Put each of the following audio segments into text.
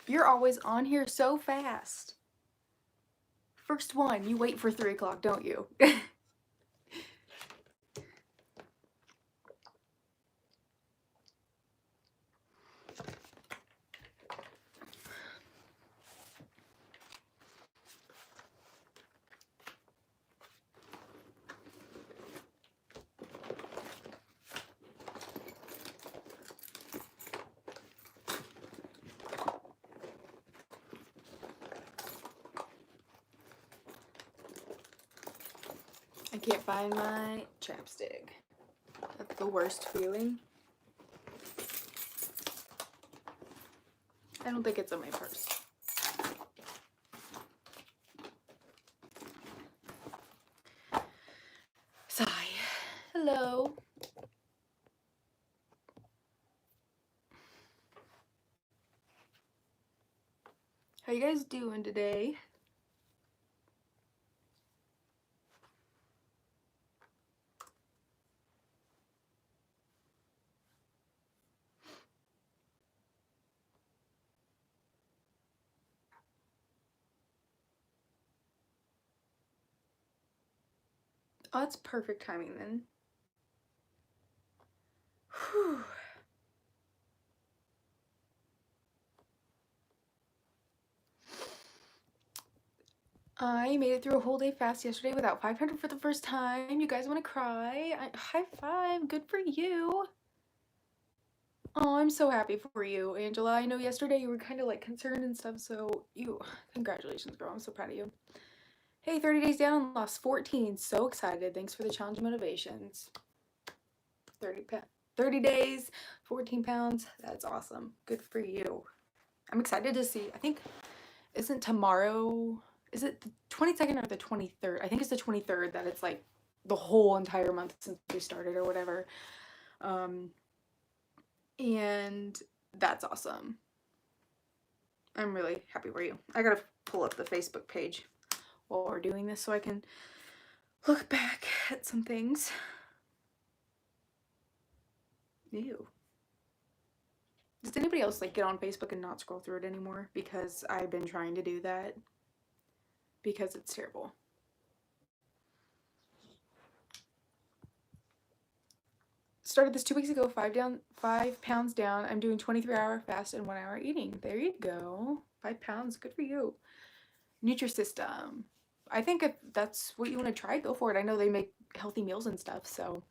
You're always on here so fast. First one, you wait for 3 o'clock, don't you? I can't find my chapstick. That's the worst feeling. I don't think it's in my purse. Sigh. Hello. How you guys doing today? Oh, that's perfect timing then. Whew. I made it through a whole day fast yesterday without 500 for the first time. You guys want to cry? High five. Good for you. Oh, I'm so happy for you, Angela. I know yesterday you were kind of like concerned and stuff, so congratulations, girl. I'm so proud of you. Hey, 30 days down, lost 14. So excited. Thanks for the challenge motivations. 30 days, 14 pounds. That's awesome. Good for you. I'm excited to see. I think, isn't tomorrow, is it the 22nd or the 23rd? I think it's the 23rd that it's like the whole entire month since we started or whatever. And that's awesome. I'm really happy for you. I gotta pull up the Facebook page while we're doing this so I can look back at some things. Ew. Does anybody else like get on Facebook and not scroll through it anymore? Because I've been trying to do that because it's terrible. Started this 2 weeks ago, 5 pounds down. I'm doing 23-hour fast and 1 hour eating. There you go. 5 pounds, good for you. Nutrisystem. I think if that's what you want to try, go for it. I know they make healthy meals and stuff, so.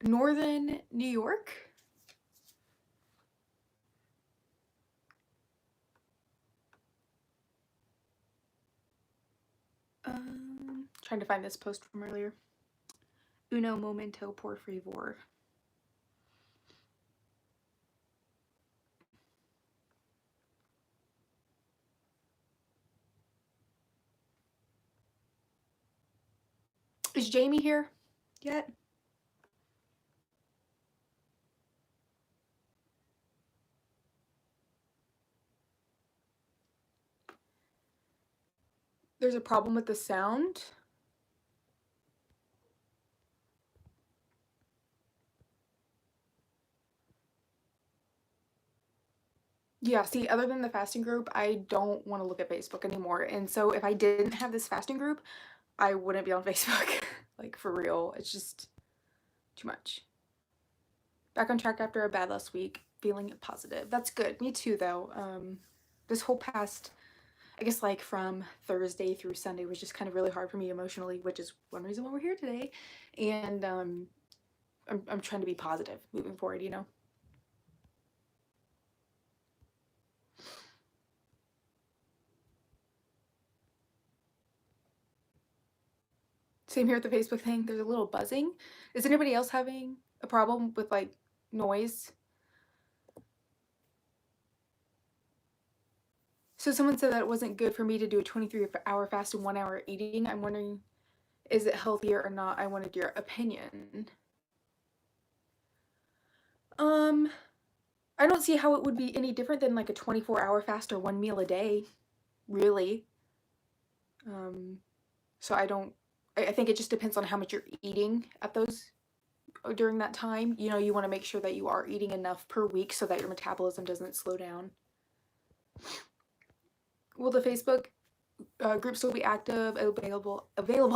Northern New York. Trying to find this post from earlier. Uno momento por favor. Is Jamie here yet? There's a problem with the sound. Yeah, see, other than the fasting group, I don't want to look at Facebook anymore. And so if I didn't have this fasting group, I wouldn't be on Facebook. Like, for real. It's just too much. Back on track after a bad last week. Feeling positive. That's good. Me too, though. This whole past, I guess, like, from Thursday through Sunday was just kind of really hard for me emotionally, which is one reason why we're here today. And I'm trying to be positive moving forward, you know? Same here with the Facebook thing. There's a little buzzing. Is anybody else having a problem with, like, noise? So someone said that it wasn't good for me to do a 23-hour fast and 1 hour eating. I'm wondering, is it healthier or not? I wanted your opinion. I don't see how it would be any different than like a 24-hour fast or 1 meal a day, really. So I think it just depends on how much you're eating at those during that time. You know, you want to make sure that you are eating enough per week so that your metabolism doesn't slow down. Will the Facebook group still be active, available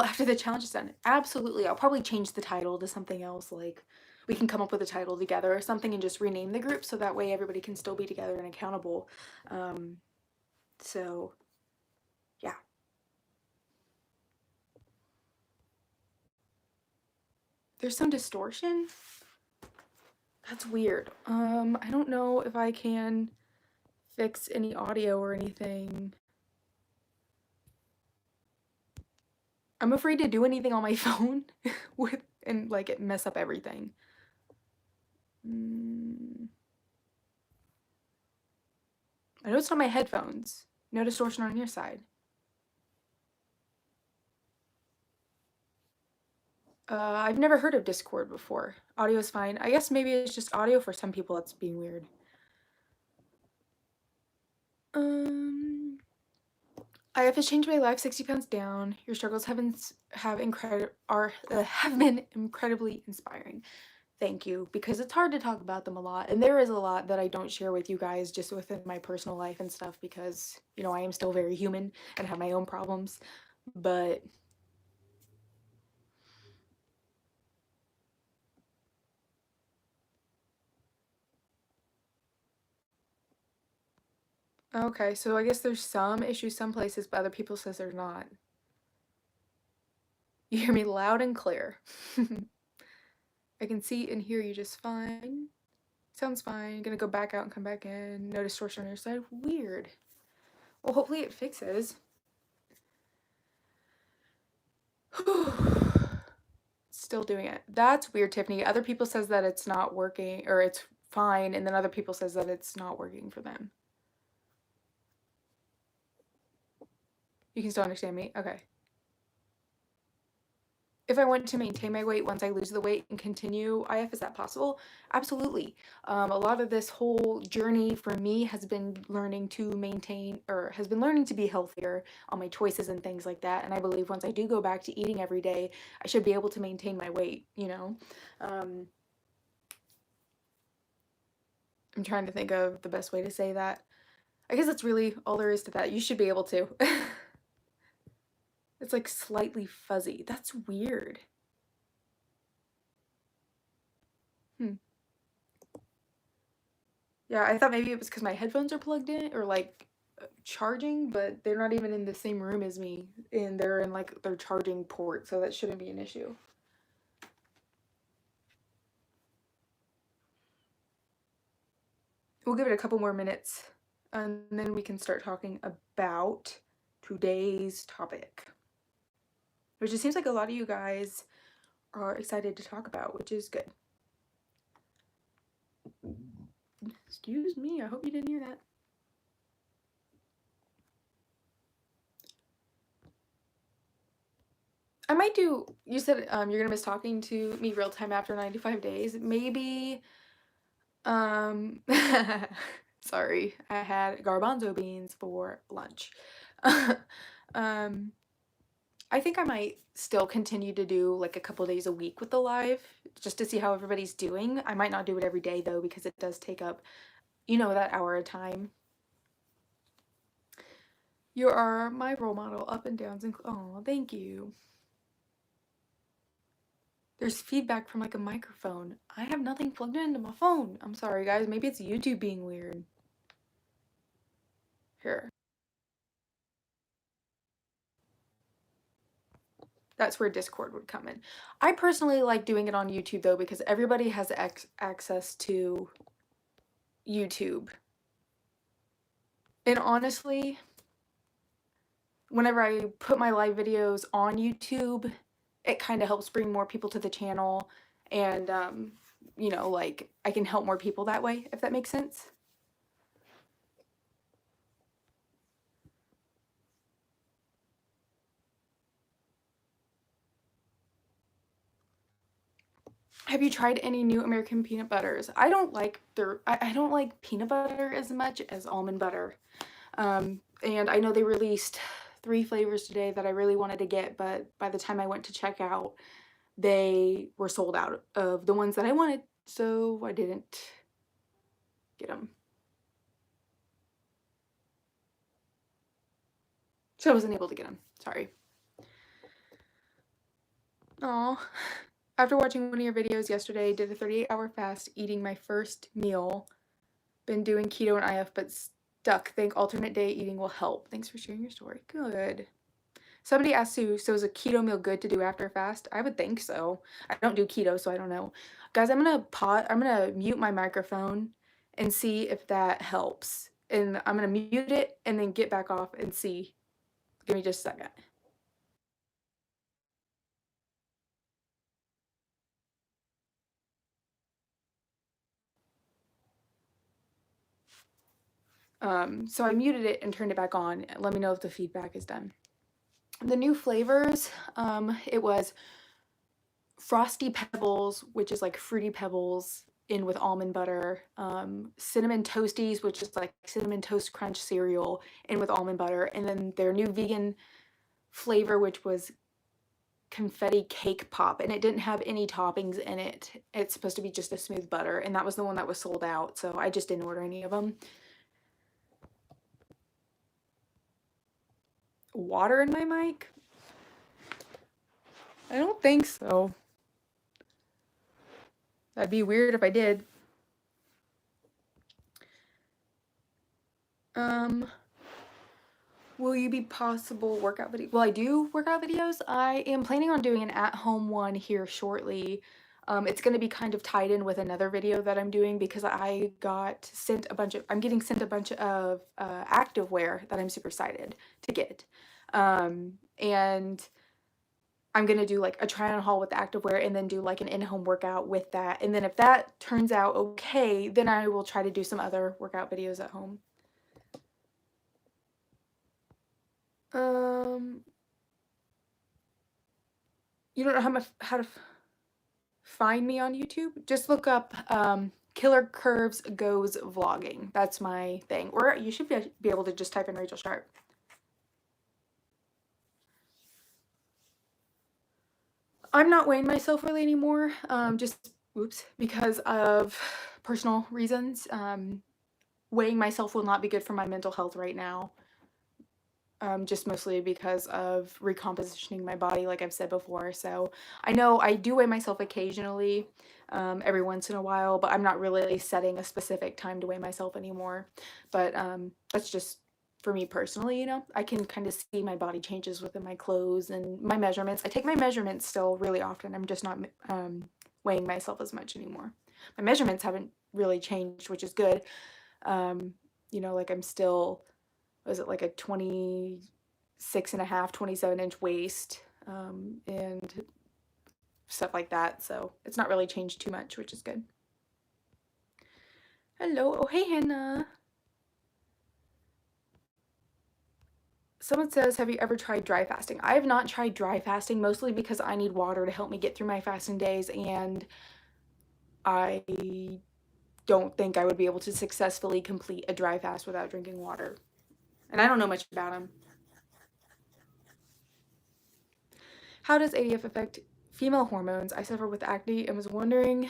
after the challenge is done? Absolutely. I'll probably change the title to something else, like we can come up with a title together or something and just rename the group so that way everybody can still be together and accountable. So yeah. There's some distortion. That's weird. I don't know if I can fix any audio or anything. I'm afraid to do anything on my phone and like it mess up everything. I know it's not my headphones. No distortion on your side. I've never heard of Discord before. Audio is fine. I guess maybe it's just audio for some people that's being weird. IF has changed my life, 60 pounds down. Your struggles have been incredibly inspiring. Thank you, because it's hard to talk about them a lot, and there is a lot that I don't share with you guys just within my personal life and stuff because, you know, I am still very human and have my own problems, but okay, so I guess there's some issues some places, but other people says there's not. You hear me loud and clear. I can see and hear you just fine. Sounds fine. Gonna go back out and come back in. No distortion on your side. Weird. Well, hopefully it fixes. Still doing it. That's weird, Tiffany. Other people says that it's not working or it's fine, and then other people says that it's not working for them. You can still understand me? Okay. If I want to maintain my weight once I lose the weight and continue IF, is that possible? Absolutely. A lot of this whole journey for me has been learning to maintain, or has been learning to be healthier on my choices and things like that. And I believe once I do go back to eating every day, I should be able to maintain my weight, you know? I'm trying to think of the best way to say that. I guess that's really all there is to that. You should be able to. It's like slightly fuzzy. That's weird. Yeah, I thought maybe it was because my headphones are plugged in or like charging, but they're not even in the same room as me, and they're in like their charging port, so that shouldn't be an issue. We'll give it a couple more minutes, and then we can start talking about today's topic, which it seems like a lot of you guys are excited to talk about, which is good. Excuse me, I hope you didn't hear that. I might do, you said you're gonna miss talking to me real time after 95 days. Maybe, sorry, I had garbanzo beans for lunch. I think I might still continue to do like a couple days a week with the live just to see how everybody's doing. I might not do it every day though because it does take up, you know, that hour of time. You are my role model, up and downs, and oh, thank you. There's feedback from like a microphone. I have nothing plugged into my phone. I'm sorry guys, maybe it's YouTube being weird. Here. That's where Discord would come in. I personally like doing it on YouTube though because everybody has access to YouTube. And honestly, whenever I put my live videos on YouTube, it kind of helps bring more people to the channel, and you know, like I can help more people that way, if that makes sense. Have you tried any new American peanut butters? I don't like I don't like peanut butter as much as almond butter. And I know they released 3 flavors today that I really wanted to get, but by the time I went to check out, they were sold out of the ones that I wanted, so I didn't get them. So I wasn't able to get them. Sorry. Aw. After watching one of your videos yesterday, did a 38-hour fast, eating my first meal. Been doing keto and IF, but stuck. Think alternate day eating will help. Thanks for sharing your story. Good. Somebody asked Sue, so is a keto meal good to do after a fast? I would think so. I don't do keto, so I don't know. Guys, I'm gonna mute my microphone and see if that helps. And I'm gonna mute it and then get back off and see. Give me just a second. So I muted it and turned it back on. Let me know if the feedback is done. The new flavors, it was Frosty Pebbles, which is like Fruity Pebbles in with almond butter, Cinnamon Toasties, which is like Cinnamon Toast Crunch cereal in with almond butter, and then their new vegan flavor, which was Confetti Cake Pop, and it didn't have any toppings in it. It's supposed to be just a smooth butter, and that was the one that was sold out, so I just didn't order any of them. Water in my mic? I don't think so. That'd be weird if I did. Will you be possible workout video? Well, I do workout videos. I am planning on doing an at-home one here shortly. It's going to be kind of tied in with another video that I'm doing because I got sent a bunch of, I'm getting sent a bunch of activewear that I'm super excited to get. And I'm going to do like a try on haul with the activewear and then do like an in-home workout with that. And then if that turns out okay, then I will try to do some other workout videos at home. You don't know how to find me on YouTube? Just look up Killer Curves Goes Vlogging. That's my thing. Or you should be able to just type in Rachel Sharp. I'm not weighing myself really anymore, just, because of personal reasons. Weighing myself will not be good for my mental health right now. Just mostly because of recompositioning my body, like I've said before. So I know I do weigh myself occasionally, every once in a while, but I'm not really setting a specific time to weigh myself anymore. But that's just for me personally, you know. I can kind of see my body changes within my clothes and my measurements. I take my measurements still really often. I'm just not weighing myself as much anymore. My measurements haven't really changed, which is good. You know, like I'm still, was it like a 26.5, 27-inch waist, and stuff like that. So it's not really changed too much, which is good. Hello. Oh, hey, Hannah. Someone says, have you ever tried dry fasting? I have not tried dry fasting, mostly because I need water to help me get through my fasting days, and I don't think I would be able to successfully complete a dry fast without drinking water. And I don't know much about them. How does ADF affect female hormones? I suffer with acne and was wondering,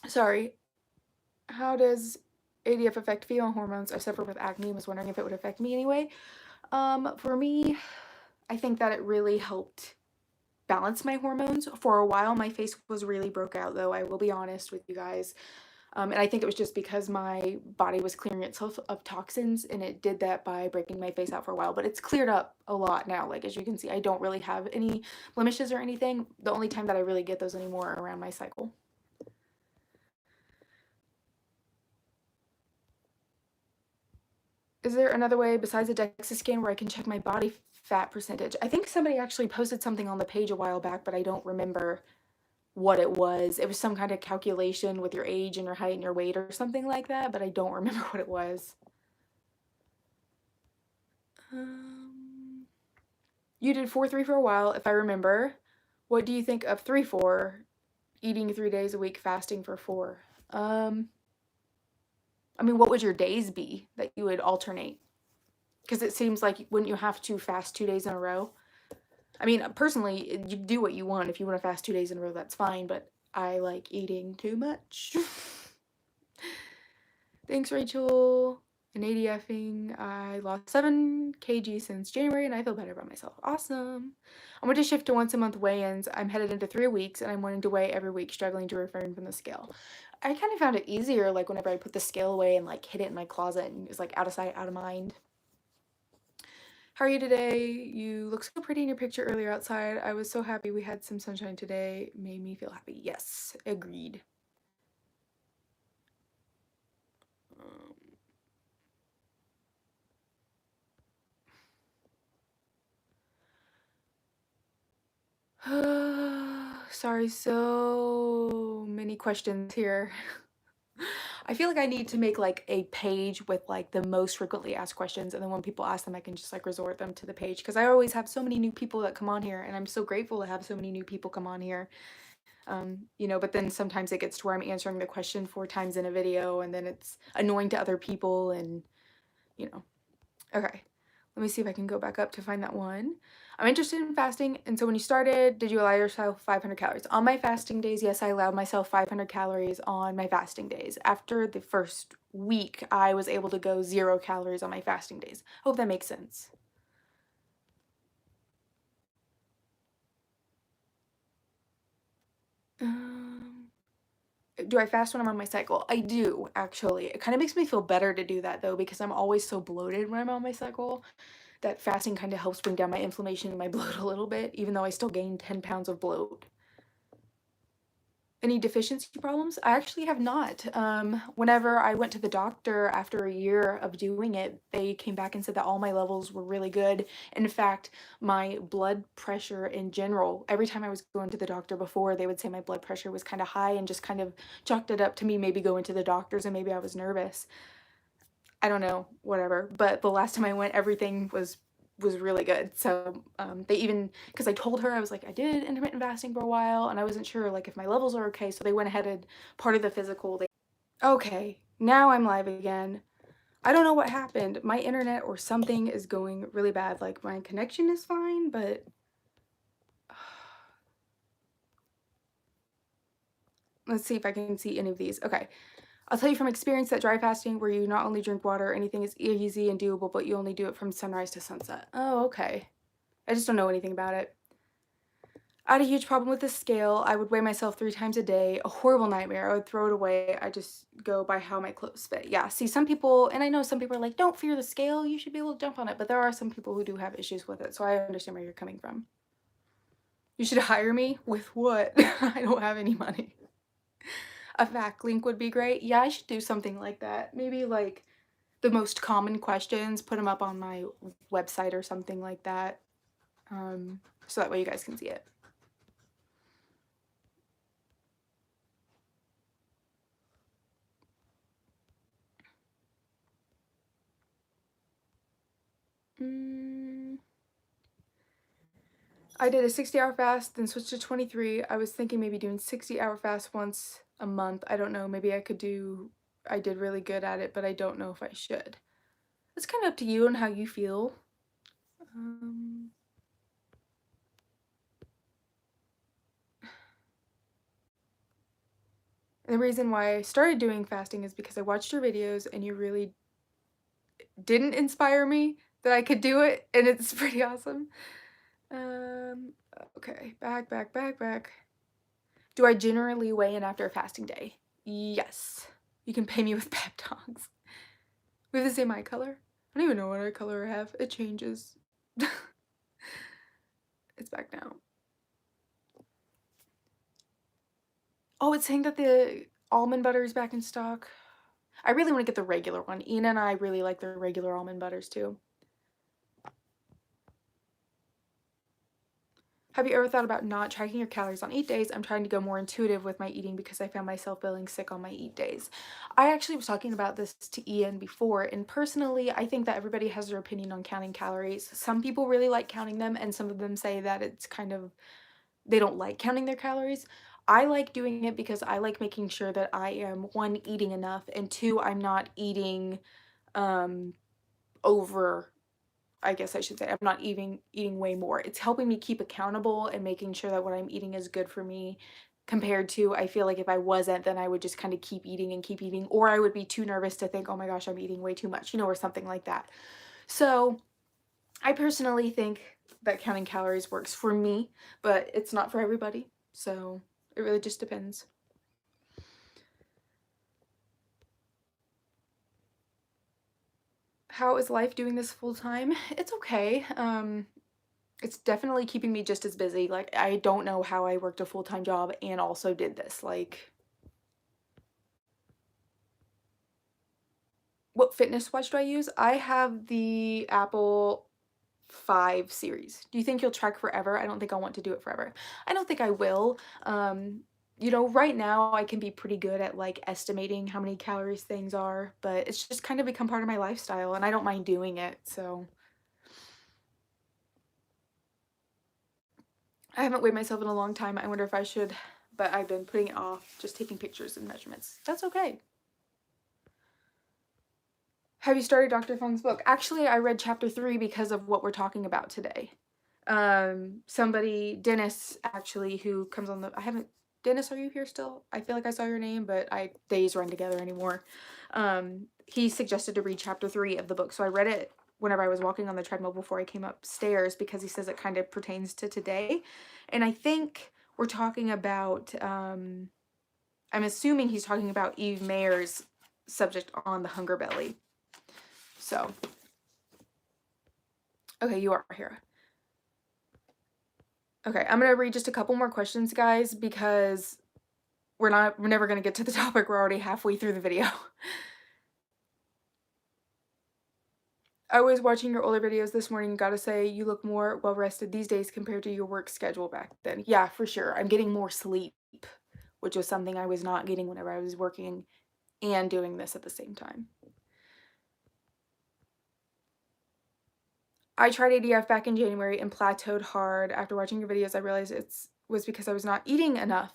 sorry, how does ADF affect female hormones? I suffer with acne and was wondering if it would affect me anyway. For me, I think that it really helped balance my hormones. For a while, my face was really broke out, though, I will be honest with you guys. And I think it was just because my body was clearing itself of toxins, and it did that by breaking my face out for a while. But it's cleared up a lot now. Like, as you can see, I don't really have any blemishes or anything. The only time that I really get those anymore are around my cycle. Is there another way besides a DEXA scan where I can check my body fat percentage? I think somebody actually posted something on the page a while back, but I don't remember what it was. It was some kind of calculation with your age and your height and your weight or something like that, but I don't remember what it was. You did 4-3 for a while, if I remember. What do you think of 3-4? Eating 3 days a week, fasting for 4. I mean, what would your days be that you would alternate? Because it seems like wouldn't you have to fast 2 days in a row? I mean, personally, you do what you want. If you want to fast 2 days in a row, that's fine, but I like eating too much. Thanks, Rachel. And ADFing. I lost 7 kg since January and I feel better about myself. Awesome. I'm going to shift to once a month weigh-ins. I'm headed into 3 weeks and I'm wanting to weigh every week, struggling to refrain from the scale. I kind of found it easier, like, whenever I put the scale away and, like, hid it in my closet and it was, like, out of sight, out of mind. How are you today? You look so pretty in your picture earlier outside. I was so happy we had some sunshine today. Made me feel happy. Yes, agreed. Sorry, so many questions here. I feel like I need to make like a page with like the most frequently asked questions, and then when people ask them, I can just like resort them to the page because I always have so many new people that come on here, and I'm so grateful to have so many new people come on here. You know, but then sometimes it gets to where I'm answering the question 4 times in a video, and then it's annoying to other people, and you know. Okay, let me see if I can go back up to find that one. I'm interested in fasting, and so when you started, did you allow yourself 500 calories? On my fasting days, yes, I allowed myself 500 calories on my fasting days. After the first week, I was able to go 0 calories on my fasting days. Hope that makes sense. Do I fast when I'm on my cycle? I do, actually. It kind of makes me feel better to do that, though, because I'm always so bloated when I'm on my cycle. That fasting kind of helps bring down my inflammation and my bloat a little bit, even though I still gain 10 pounds of bloat. Any deficiency problems? I actually have not. Whenever I went to the doctor after a year of doing it, they came back and said that all my levels were really good. In fact, my blood pressure in general, every time I was going to the doctor before, they would say my blood pressure was kind of high and just kind of chalked it up to me maybe going to the doctors and maybe I was nervous. I don't know, whatever. But the last time I went, everything was really good. So they even, because I told her, I was like, I did intermittent fasting for a while and I wasn't sure like if my levels are okay, so they went ahead and part of the physical, okay, now I'm live again. I don't know what happened. My internet or something is going really bad. Like my connection is fine, but let's see if I can see any of these. Okay, I'll tell you from experience that dry fasting where you not only drink water, anything is easy and doable, but you only do it from sunrise to sunset. Oh, okay. I just don't know anything about it. I had a huge problem with the scale. I would weigh myself 3 times a day. A horrible nightmare. I would throw it away. I just go by how my clothes fit. Yeah, see, some people, and I know some people are like, don't fear the scale. You should be able to jump on it. But there are some people who do have issues with it. So I understand where you're coming from. You should hire me? With what? I don't have any money. A fact link would be great. Yeah, I should do something like that. Maybe like the most common questions, put them up on my website or something like that. So that way you guys can see it. I did a 60-hour fast, then switched to 23. I was thinking maybe doing 60-hour fast once a month. I don't know. Maybe I could do, I did really good at it, but I don't know if I should. It's kind of up to you and how you feel. The reason why I started doing fasting is because I watched your videos and you really didn't inspire me that I could do it, and it's pretty awesome. Okay, back. Do I generally weigh in after a fasting day? Yes. You can pay me with pep talks. We have the same eye color? I don't even know what eye color I have. It changes. It's back now. Oh, it's saying that the almond butter is back in stock. I really want to get the regular one. Ian and I really like the regular almond butters too. Have you ever thought about not tracking your calories on eat days? I'm trying to go more intuitive with my eating because I found myself feeling sick on my eat days. I actually was talking about this to Ian before, and personally, I think that everybody has their opinion on counting calories. Some people really like counting them, and some of them say that it's kind of, they don't like counting their calories. I like doing it because I like making sure that I am, one, eating enough, and two, I'm not eating over I guess I should say, I'm not eating way more. It's helping me keep accountable and making sure that what I'm eating is good for me compared to, I feel like if I wasn't, then I would just kind of keep eating and keep eating, or I would be too nervous to think, oh my gosh, I'm eating way too much, or something like that. So I personally think that counting calories works for me, but it's not for everybody. So it really just depends. How is life doing this full time? It's okay. It's definitely keeping me just as busy. Like, I don't know how I worked a full-time job and also did this. Like, what fitness watch do I use? I have the Apple 5 series. Do you think you'll track forever? I don't think I want to do it forever. I don't think I will. Right now I can be pretty good at like estimating how many calories things are, but it's just kind of become part of my lifestyle and I don't mind doing it. So I haven't weighed myself in a long time. I wonder if I should, but I've been putting it off, just taking pictures and measurements. That's okay. Have you started Dr. Fung's book? Actually, I read chapter 3 because of what we're talking about today. Dennis, actually, who comes on Dennis, are you here still? I feel like I saw your name, but days run together anymore. He suggested to read chapter 3 of the book, so I read it whenever I was walking on the treadmill before I came upstairs because he says it kind of pertains to today. And I think we're talking about, I'm assuming he's talking about Eve Mayer's subject on the Hunger Belly. So, okay, you are here. Okay, I'm gonna read just a couple more questions, guys, because we're never gonna get to the topic. We're already halfway through the video. I was watching your older videos this morning. Gotta say, you look more well rested these days compared to your work schedule back then. Yeah, for sure. I'm getting more sleep, which was something I was not getting whenever I was working and doing this at the same time. I tried ADF back in January and plateaued hard. After watching your videos, I realized it was because I was not eating enough.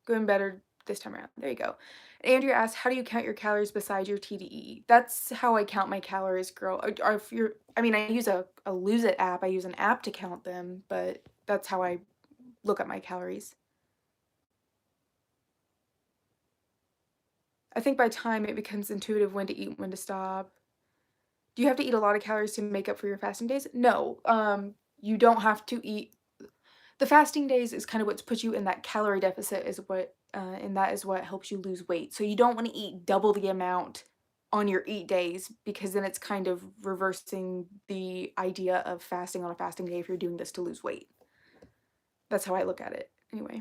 Going better this time around. There you go. Andrea asked, how do you count your calories besides your TDE? That's how I count my calories, girl. Or if you're, I mean, I use a Lose It app. I use an app to count them, but that's how I look at my calories. I think by time it becomes intuitive when to eat, when to stop. Do you have to eat a lot of calories to make up for your fasting days? No. You don't have to eat. The fasting days is kind of what's put you in that calorie deficit and that is what helps you lose weight. So you don't want to eat double the amount on your eat days because then it's kind of reversing the idea of fasting on a fasting day if you're doing this to lose weight. That's how I look at it. Anyway.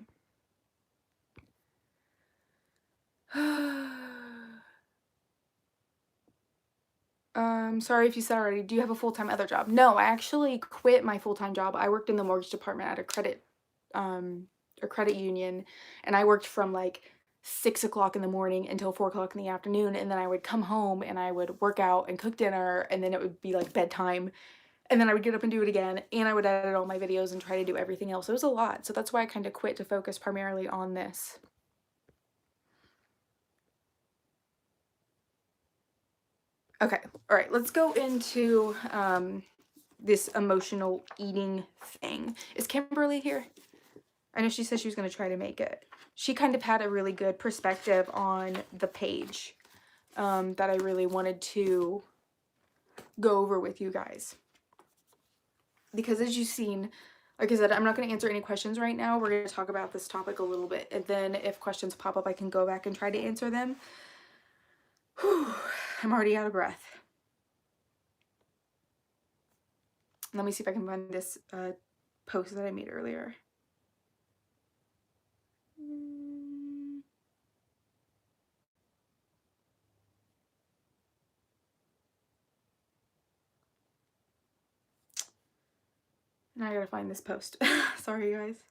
Sorry if you said already, do you have a full-time other job? No, I actually quit my full-time job. I worked in the mortgage department at a credit union, and I worked from like 6 o'clock in the morning until 4 o'clock in the afternoon, and then I would come home and I would work out and cook dinner, and then it would be like bedtime, and then I would get up and do it again, and I would edit all my videos and try to do everything else. It was a lot, so that's why I kind of quit to focus primarily on this. Okay, all right, let's go into this emotional eating thing. Is Kimberly here? I know she said she was going to try to make it. She kind of had a really good perspective on the page that I really wanted to go over with you guys. Because as you've seen, like I said, I'm not going to answer any questions right now. We're going to talk about this topic a little bit. And then if questions pop up, I can go back and try to answer them. Whew, I'm already out of breath. Let me see if I can find this post that I made earlier. Now I gotta find this post. Sorry, you guys.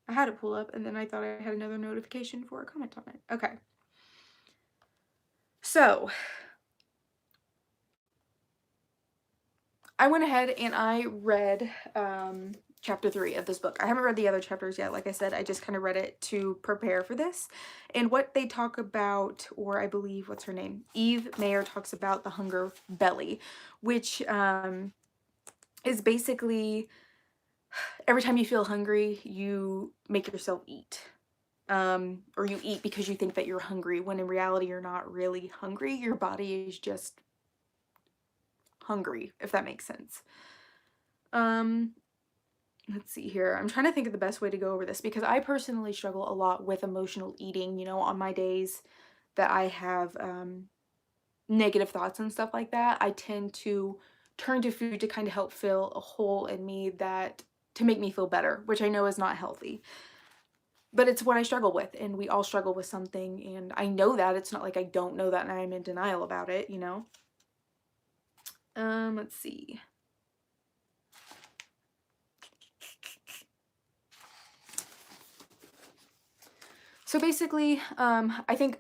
I had it pull up and then I thought I had another notification for a comment on it. Okay. So, I went ahead and I read chapter 3 of this book. I haven't read the other chapters yet. Like I said, I just kind of read it to prepare for this. And what they talk about, or I believe, what's her name? Eve Mayer talks about the hunger belly, which is basically every time you feel hungry, you make yourself eat. Or you eat because you think that you're hungry, when in reality you're not really hungry. Your body is just hungry, if that makes sense. Let's see here. I'm trying to think of the best way to go over this, because I personally struggle a lot with emotional eating, you know, on my days that I have negative thoughts and stuff like that. I tend to turn to food to kind of help fill a hole in me, that to make me feel better, which I know is not healthy. But it's what I struggle with, and we all struggle with something, and I know that. It's not like I don't know that and I'm in denial about it, you know? Let's see. So basically, I think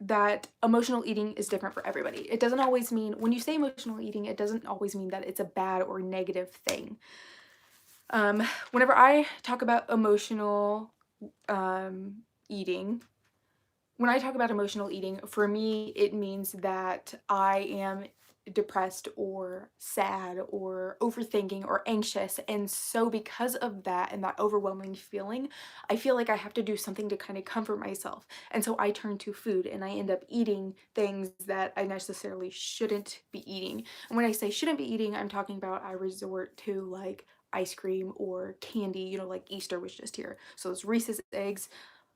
that emotional eating is different for everybody. It doesn't always mean, when you say emotional eating, it doesn't always mean that it's a bad or negative thing. Whenever I talk about emotional eating, when I talk about emotional eating, for me, it means that I am depressed or sad or overthinking or anxious. And so because of that and that overwhelming feeling, I feel like I have to do something to kind of comfort myself. And so I turn to food, and I end up eating things that I necessarily shouldn't be eating. And when I say shouldn't be eating, I'm talking about I resort to like ice cream or candy, you know, like Easter was just here. So those Reese's eggs,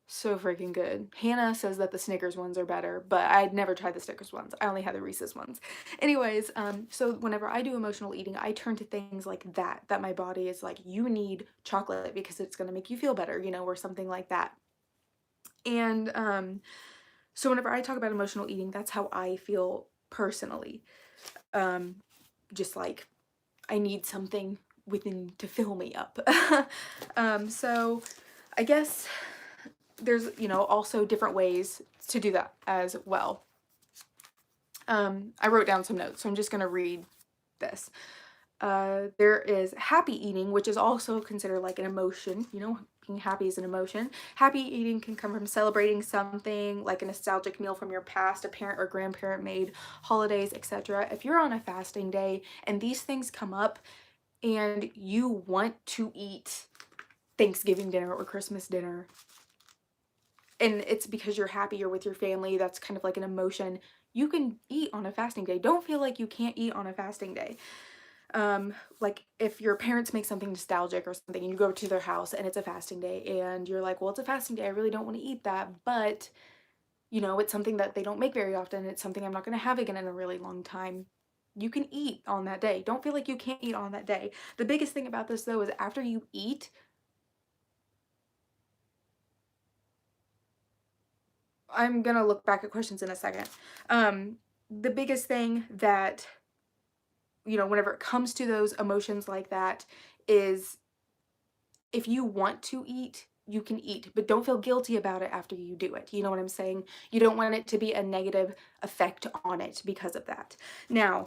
so freaking good. Hannah says that the Snickers ones are better, but I'd never tried the Snickers ones. I only had the Reese's ones. Anyways, so whenever I do emotional eating, I turn to things like that my body is like, you need chocolate because it's gonna make you feel better, you know, or something like that. And so whenever I talk about emotional eating, that's how I feel personally. Just like I need something within to fill me up. So I guess there's, you know, also different ways to do that as well. I wrote down some notes, so I'm just going to read this. There is happy eating, which is also considered like an emotion, you know, being happy is an emotion. Happy eating can come from celebrating something like a nostalgic meal from your past, a parent or grandparent made, holidays, etc. If you're on a fasting day and these things come up and you want to eat Thanksgiving dinner or Christmas dinner, and it's because you're happy, you're with your family, that's kind of like an emotion, you can eat on a fasting day. Don't feel like you can't eat on a fasting day. Like if your parents make something nostalgic or something and you go to their house and it's a fasting day and you're like, well, it's a fasting day, I really don't want to eat that, but you know, it's something that they don't make very often, it's something I'm not going to have again in a really long time. You can eat on that day. Don't feel like you can't eat on that day. The biggest thing about this though is after you eat, I'm gonna look back at questions in a second. The biggest thing that, you know, whenever it comes to those emotions like that, is if you want to eat, you can eat, but don't feel guilty about it after you do it. You know what I'm saying? You don't want it to be a negative effect on it because of that. Now,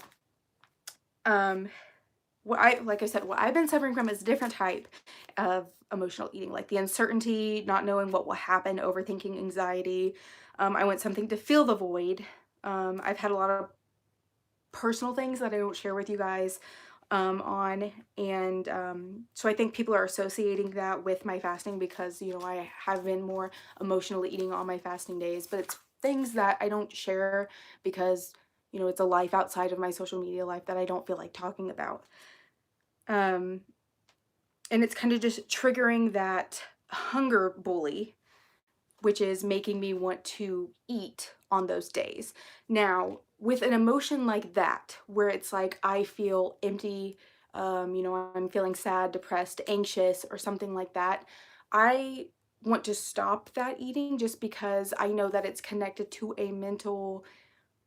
like I said, what I've been suffering from is a different type of emotional eating, like the uncertainty, not knowing what will happen, overthinking, anxiety. I want something to fill the void. I've had a lot of personal things that I don't share with you guys on, and so I think people are associating that with my fasting because, you know, I have been more emotionally eating on my fasting days, but it's things that I don't share because, you know, it's a life outside of my social media life that I don't feel like talking about. And it's kind of just triggering that hunger bully, which is making me want to eat on those days. Now, with an emotion like that, where it's like I feel empty, you know, I'm feeling sad, depressed, anxious, or something like that, I want to stop that eating just because I know that it's connected to a mental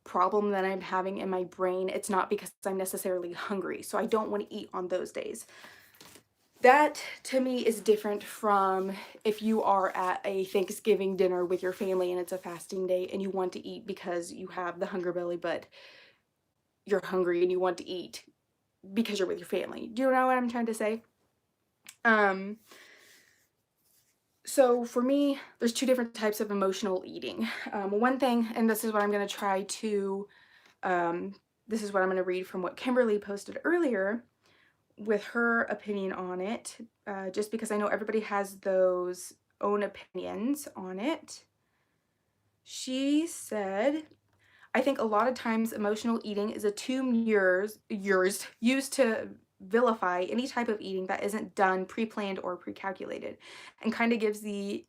problem that I'm having in my brain. It's not because I'm necessarily hungry, so I don't want to eat on those days. That to me is different from if you are at a Thanksgiving dinner with your family and it's a fasting day and you want to eat because you have the hunger belly, but you're hungry and you want to eat because you're with your family. Do you know what I'm trying to say? Um, so for me, there's two different types of emotional eating. One thing, and this is what I'm going to try to, um, this is what I'm going to read from what Kimberly posted earlier with her opinion on it, just because I know everybody has those own opinions on it. She said, I think a lot of times emotional eating is a term used to vilify any type of eating that isn't done pre-planned or pre-calculated, and kind of gives the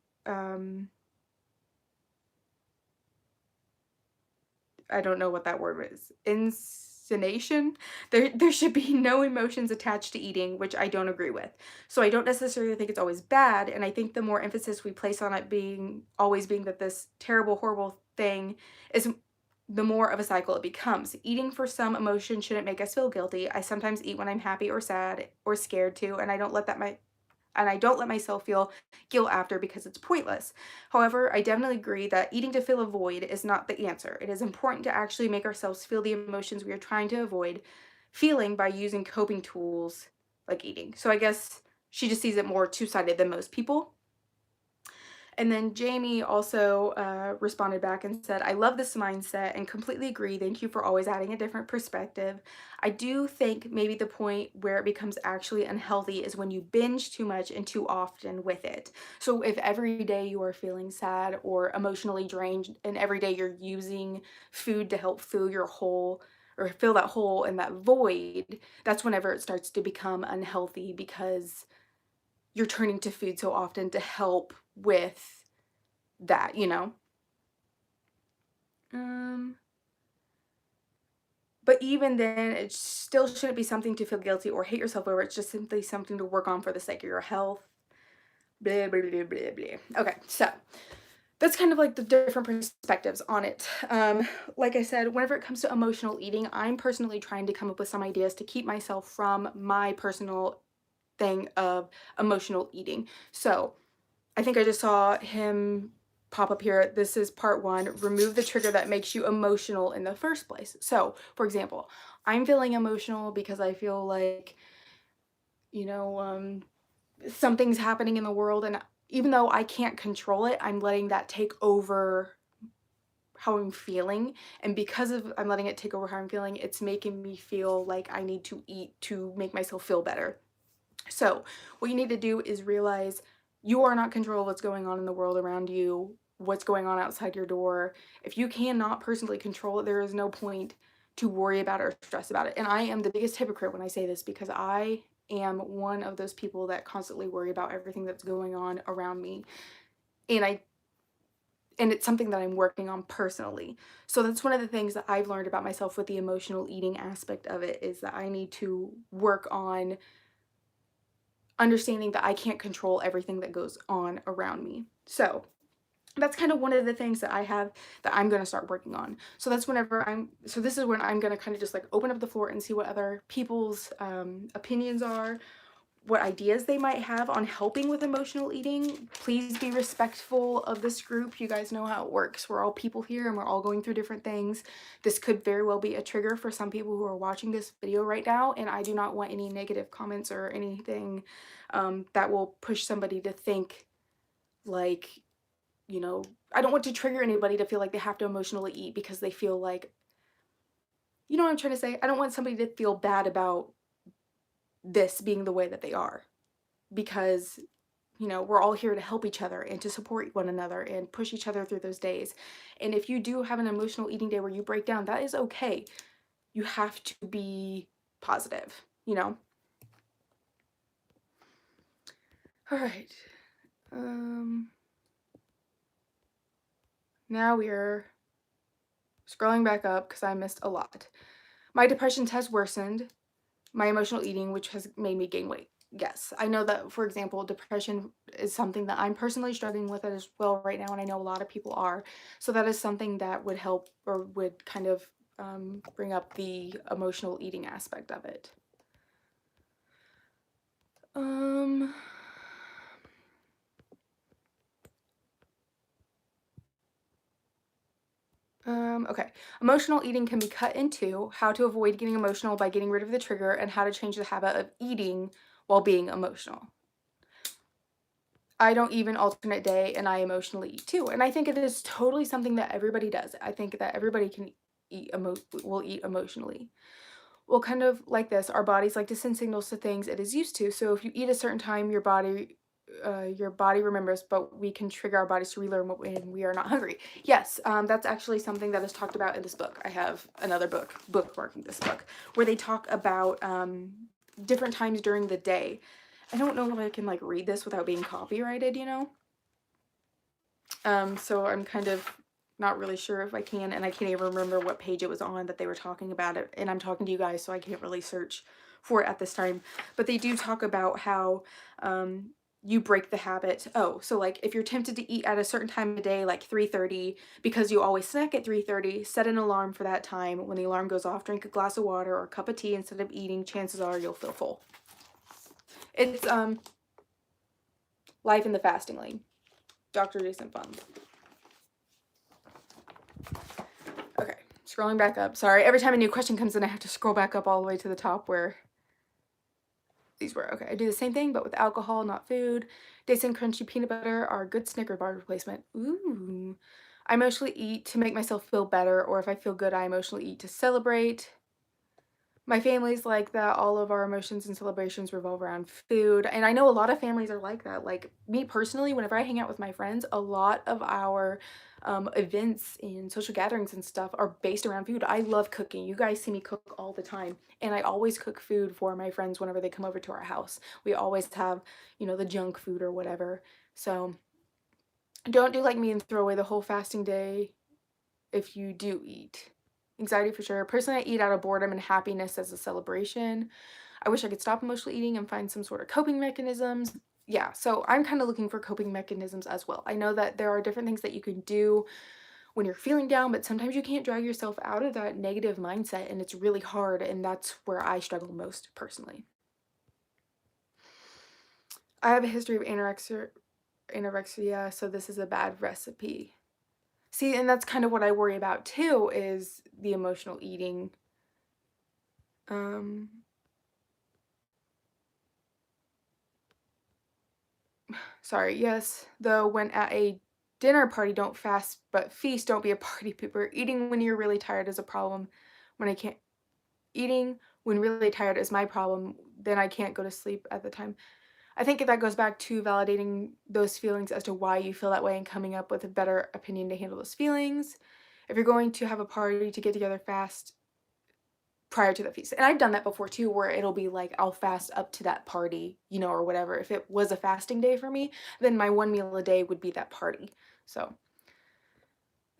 I don't know what that word is. Insinuation? There should be no emotions attached to eating, which I don't agree with. So I don't necessarily think it's always bad, and I think the more emphasis we place on it being always being that this terrible, horrible thing is, the more of a cycle it becomes. Eating for some emotion shouldn't make us feel guilty. I sometimes eat when I'm happy or sad or scared too, and I don't let myself feel guilt after because it's pointless. However, I definitely agree that eating to fill a void is not the answer. It is important to actually make ourselves feel the emotions we are trying to avoid feeling by using coping tools like eating. So I guess she just sees it more two-sided than most people. And then Jamie also responded back and said, I love this mindset and completely agree. Thank you for always adding a different perspective. I do think maybe the point where it becomes actually unhealthy is when you binge too much and too often with it. So if every day you are feeling sad or emotionally drained and every day you're using food to help fill your hole or fill that hole and that void, that's whenever it starts to become unhealthy because you're turning to food so often to help with that, you know? Um, but even then, it still shouldn't be something to feel guilty or hate yourself over. It's just simply something to work on for the sake of your health. Blah, blah, blah, blah, blah. Okay, so that's kind of like the different perspectives on it. Like I said, whenever it comes to emotional eating, I'm personally trying to come up with some ideas to keep myself from my personal thing of emotional eating. So I think I just saw him pop up here. This is part one. Remove the trigger that makes you emotional in the first place. So, for example, I'm feeling emotional because I feel like, you know, something's happening in the world, and even though I can't control it, I'm letting that take over how I'm feeling. And because of I'm letting it take over how I'm feeling, it's making me feel like I need to eat to make myself feel better. So what you need to do is realize you are not in control of what's going on in the world around you, what's going on outside your door. If you cannot personally control it, there is no point to worry about it or stress about it. And I am the biggest hypocrite when I say this because I am one of those people that constantly worry about everything that's going on around me. And it's something that I'm working on personally. So that's one of the things that I've learned about myself with the emotional eating aspect of it, is that I need to work on understanding that I can't control everything that goes on around me. So that's kind of one of the things that I have that I'm going to start working on. So this is when I'm going to kind of just like open up the floor and see what other people's opinions are, what ideas they might have on helping with emotional eating. Please be respectful of this group. You guys know how it works. We're all people here and we're all going through different things. This could very well be a trigger for some people who are watching this video right now, and I do not want any negative comments or anything that will push somebody to think like, you know, I don't want to trigger anybody to feel like they have to emotionally eat because they feel like, you know what I'm trying to say? I don't want somebody to feel bad about this being the way that they are, because you know, we're all here to help each other and to support one another and push each other through those days. And if you do have an emotional eating day where you break down, that is okay. You have to be positive, you know? All right. Now we're scrolling back up because I missed a lot. My depression has worsened my emotional eating, which has made me gain weight. Yes, I know that, for example, depression is something that I'm personally struggling with as well right now, and I know a lot of people are. So that is something that would help or would kind of bring up the emotional eating aspect of it. Okay. Emotional eating can be cut into how to avoid getting emotional by getting rid of the trigger and how to change the habit of eating while being emotional. I don't even alternate day, and I emotionally eat too. And I think it is totally something that everybody does. I think that everybody can will eat emotionally. Well, kind of like this, our bodies like to send signals to things it is used to. So if you eat a certain time, your body remembers, but we can trigger our bodies to relearn when we are not hungry. Yes, that's actually something that is talked about in this book. I have another bookmarking this book, where they talk about different times during the day. I don't know if I can like read this without being copyrighted, you know? So I'm kind of not really sure if I can, and I can't even remember what page it was on that they were talking about it, and I'm talking to you guys, so I can't really search for it at this time. But they do talk about how you break the habit. Oh, so like if you're tempted to eat at a certain time of day, like 3:30, because you always snack at 3:30, set an alarm for that time. When the alarm goes off, drink a glass of water or a cup of tea instead of eating. Chances are you'll feel full. It's Life in the Fasting Lane, Dr. Jason Fung. Okay, scrolling back up. Sorry, every time a new question comes in, I have to scroll back up all the way to the top where these were. Okay, I do the same thing, but with alcohol, not food. Dates and crunchy peanut butter are a good Snicker bar replacement. Ooh. I emotionally eat to make myself feel better, or if I feel good, I emotionally eat to celebrate. My family's like that. All of our emotions and celebrations revolve around food. And I know a lot of families are like that. Like me personally, whenever I hang out with my friends, a lot of our events and social gatherings and stuff are based around food. I love cooking. You guys see me cook all the time. And I always cook food for my friends whenever they come over to our house. We always have, the junk food or whatever. So don't do like me and throw away the whole fasting day if you do eat. Anxiety for sure. Personally, I eat out of boredom and happiness as a celebration. I wish I could stop emotional eating and find some sort of coping mechanisms. Yeah, so I'm kind of looking for coping mechanisms as well. I know that there are different things that you can do when you're feeling down, but sometimes you can't drag yourself out of that negative mindset, and it's really hard, and that's where I struggle most personally. I have a history of anorexia, so this is a bad recipe. See, and that's kind of what I worry about too, is the emotional eating. Um, Sorry, yes, though when at a dinner party, don't fast, but feast, don't be a party pooper. Eating when you're really tired is a problem. When I can't, Eating when really tired is my problem, then I can't go to sleep at the time. I think that goes back to validating those feelings as to why you feel that way and coming up with a better opinion to handle those feelings. If you're going to have a party to get together fast, prior to the feast. And I've done that before too, where it'll be like I'll fast up to that party, or whatever. If it was a fasting day for me, then my one meal a day would be that party. So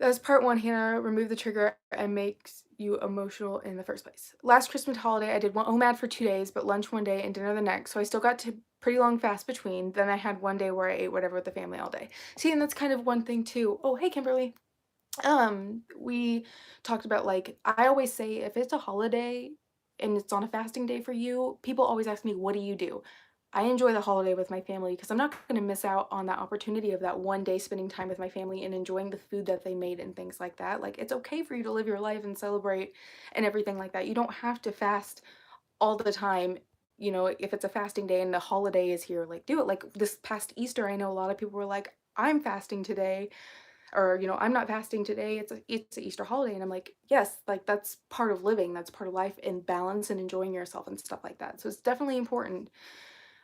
that's part one. Hannah, remove the trigger and makes you emotional in the first place. Last Christmas holiday, I did OMAD for 2 days, but lunch one day and dinner the next. So I still got to pretty long fast between. Then I had one day where I ate whatever with the family all day. See, and that's kind of one thing too. Oh, hey, Kimberly. We talked about, like, I always say if it's a holiday and it's on a fasting day for you, people always ask me, what do you do? I enjoy the holiday with my family because I'm not going to miss out on that opportunity of that one day spending time with my family and enjoying the food that they made and things like that. Like, it's okay for you to live your life and celebrate and everything like that. You don't have to fast all the time. If it's a fasting day and the holiday is here, like, do it. Like this past Easter, I know a lot of people were like, I'm fasting today, or I'm not fasting today, it's an Easter holiday, and I'm like, yes, like that's part of living, that's part of life, and balance and enjoying yourself and stuff like that. So it's definitely important.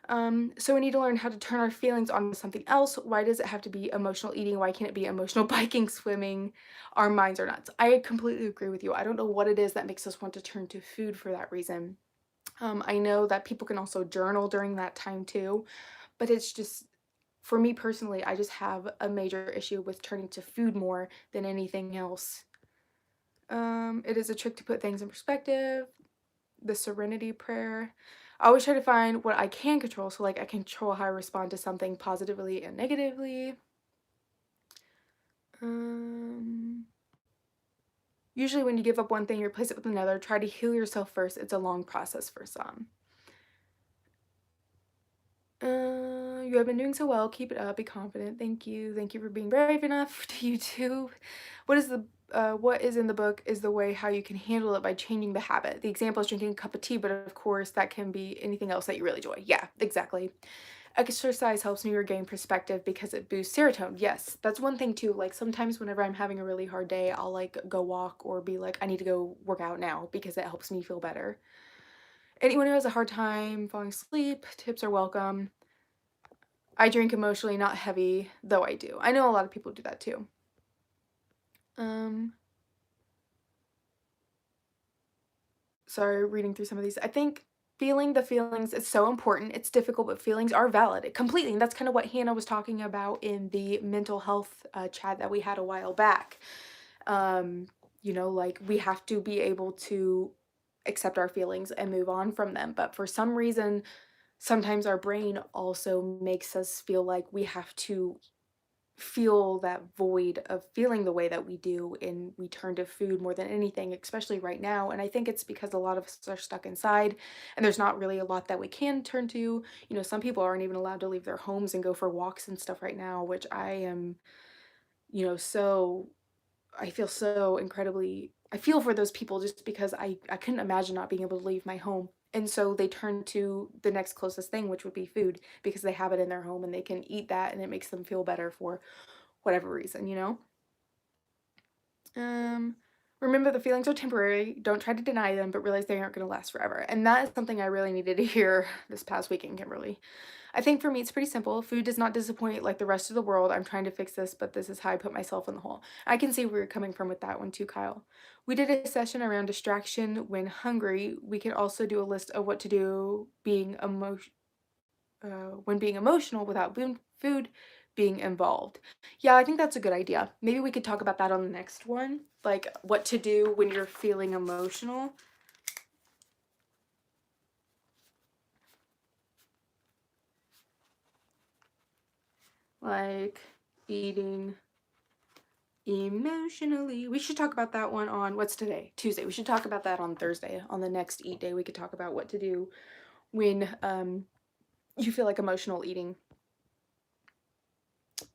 So we need to learn how to turn our feelings onto something else. Why does it have to be emotional eating? Why can't it be emotional biking, swimming? Our minds are nuts. I completely agree with you. I don't know what it is that makes us want to turn to food for that reason. I know that people can also journal during that time too, but it's just, for me personally, I just have a major issue with turning to food more than anything else. It is a trick to put things in perspective. The serenity prayer. I always try to find what I can control. So like I control how I respond to something positively and negatively. Usually when you give up one thing, you replace it with another. Try to heal yourself first. It's a long process for some. You have been doing so well. Keep it up. Be confident. Thank you. Thank you for being brave enough to YouTube. What is in the book is the way how you can handle it by changing the habit. The example is drinking a cup of tea, but of course that can be anything else that you really enjoy. Yeah, exactly. Exercise helps me regain perspective because it boosts serotonin. Yes, that's one thing too. Like sometimes whenever I'm having a really hard day, I'll like go walk or be like, I need to go work out now because it helps me feel better. Anyone who has a hard time falling asleep, tips are welcome. I drink emotionally, not heavy, though I do. I know a lot of people do that too. Um, sorry, reading through some of these. I think feeling the feelings is so important. It's difficult, but feelings are valid completely. And that's kind of what Hannah was talking about in the mental health chat that we had a while back. You know, like we have to be able to accept our feelings and move on from them. But for some reason, sometimes our brain also makes us feel like we have to feel that void of feeling the way that we do, and we turn to food more than anything, especially right now. And I think it's because a lot of us are stuck inside and there's not really a lot that we can turn to. You know, some people aren't even allowed to leave their homes and go for walks and stuff right now, which I am, you know, so I feel so incredibly, I feel for those people just because I couldn't imagine not being able to leave my home. And so they turn to the next closest thing, which would be food, because they have it in their home and they can eat that and it makes them feel better for whatever reason, you know? Um, Remember the feelings are temporary. Don't try to deny them, but realize they aren't going to last forever. And that is something I really needed to hear this past weekend, Kimberly. I think for me, it's pretty simple. Food does not disappoint like the rest of the world. I'm trying to fix this, but this is how I put myself in the hole. I can see where you're coming from with that one too, Kyle. We did a session around distraction when hungry. We could also do a list of what to do when being emotional without food being involved. Yeah, I think that's a good idea. Maybe we could talk about that on the next one, like what to do when you're feeling emotional. Like eating emotionally. We should talk about that one on, what's today? Tuesday. We should talk about that on Thursday. On the next eat day, we could talk about what to do when you feel like emotional eating.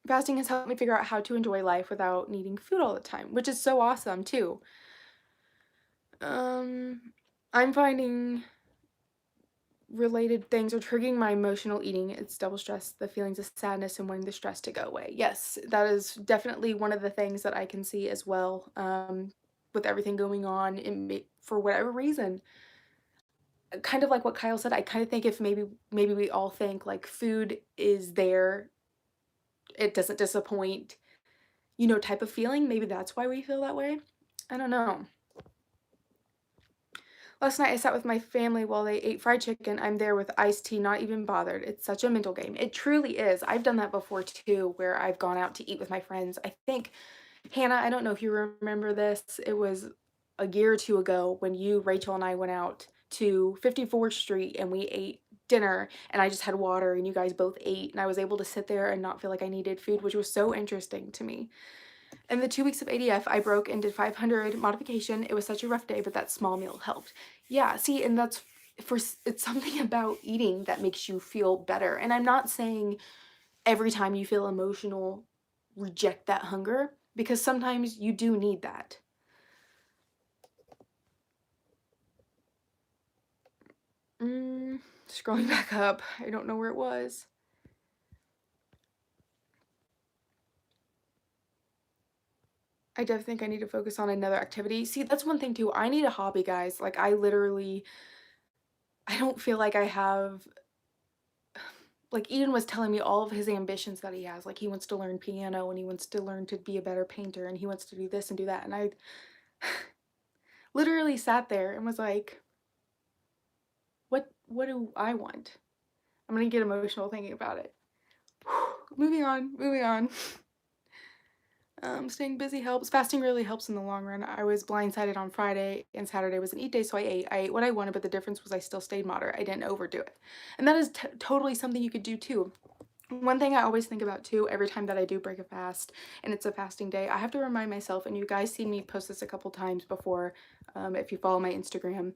Fasting has helped me figure out how to enjoy life without needing food all the time, which is so awesome too. I'm finding related things are triggering my emotional eating. It's double stress, the feelings of sadness and wanting the stress to go away. Yes, that is definitely one of the things that I can see as well. With everything going on, for whatever reason, kind of like what Kyle said, I kind of think if maybe we all think like food is there, it doesn't disappoint, you know, type of feeling. Maybe that's why we feel that way. I don't know. Last night I sat with my family while they ate fried chicken. I'm there with iced tea, not even bothered. It's such a mental game. It truly is. I've done that before too, where I've gone out to eat with my friends. I think, Hannah, I don't know if you remember this. It was a year or two ago when you, Rachel, and I went out to 54th Street and we ate dinner and I just had water and you guys both ate and I was able to sit there and not feel like I needed food, which was so interesting to me. In the 2 weeks of ADF, I broke and did 500 modification. It was such a rough day, but that small meal helped. Yeah, see, and it's something about eating that makes you feel better. And I'm not saying every time you feel emotional, reject that hunger, because sometimes you do need that. Scrolling back up, I don't know where it was. I definitely think I need to focus on another activity. See, that's one thing too. I need a hobby, guys. Like I don't feel like I have, like Eden was telling me all of his ambitions that he has. Like he wants to learn piano and he wants to learn to be a better painter and he wants to do this and do that. And I literally sat there and was like, what do I want? I'm gonna get emotional thinking about it. Moving on. Staying busy helps. Fasting really helps in the long run. I was blindsided on Friday and Saturday was an eat day, so I ate. I ate what I wanted, but the difference was I still stayed moderate. I didn't overdo it. And that is totally something you could do too. One thing I always think about too, every time that I do break a fast and it's a fasting day, I have to remind myself, and you guys see me post this a couple times before, if you follow my Instagram,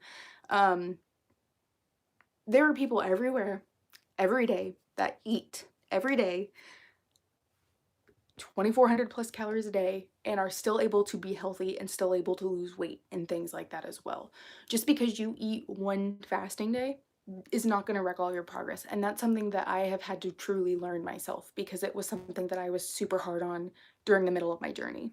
there are people everywhere, every day, that eat every day 2,400 plus calories a day and are still able to be healthy and still able to lose weight and things like that as well. Just because you eat one fasting day is not going to wreck all your progress. And that's something that I have had to truly learn myself because it was something that I was super hard on during the middle of my journey.